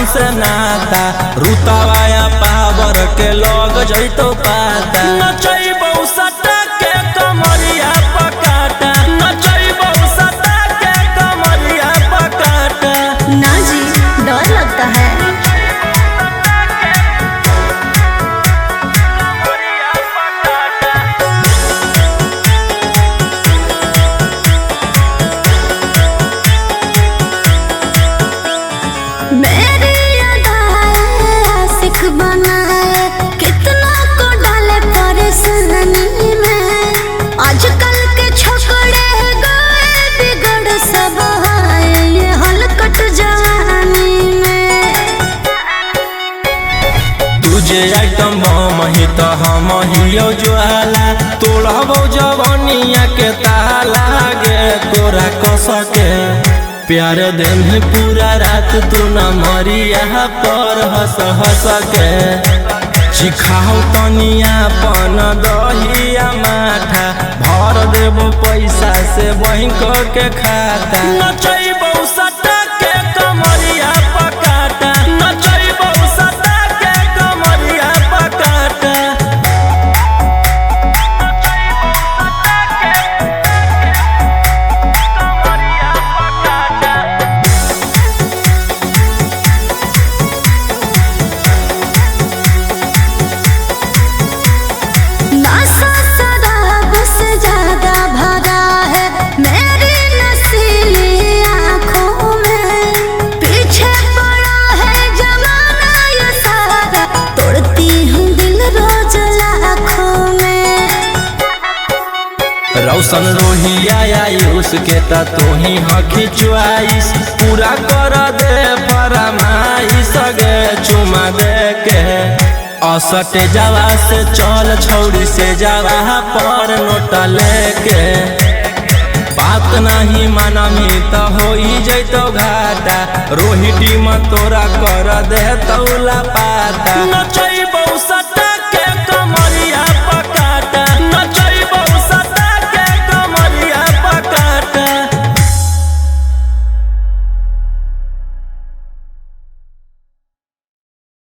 से नाता रुतवाया पावर के लग जैतो पाता नचैबौ सटा के कमरिया पकाटा नचैबौ सटा के कमरिया पकाटा। ना जी डर लगता है। मेरी आशिक बनाए कितना को डाले परेशानी में। आजकल के छोकरे गए बिगड़ सब है ये हलकट जवानी में। तुझे आइटम बम ही तो हम हियो ज्वाला तोड़बो जवानिया के ताला गे तोरा कस के प्यार दिन पूरा रात तू न मरिया पर हंस हंस के चिखाओ तनिया पन दहिया माथा भर देबो पैसा से बैंक के खाता नचैबौ सटा के कमरिया पकाटा नचैबौ सटा के कमरिया पकाटा। नशा शराब से ज्यादा भरा है मेरी नशीली आँखों में। पीछे पड़ा है जमाना ये सारा तोड़ती हूँ दिल रोज लाखों में। रौशन रोहिया आयुष के ता तू ही हकी च्वाइस पूरा कर दे फरमाइश गे चुमा दे के असटे जावा से चल छौड़ी से जावा पर नोट लेके बात नहीं मानमी तो हो जैतो घाटा रोहिटी में तोरा कर दे तौला पाता।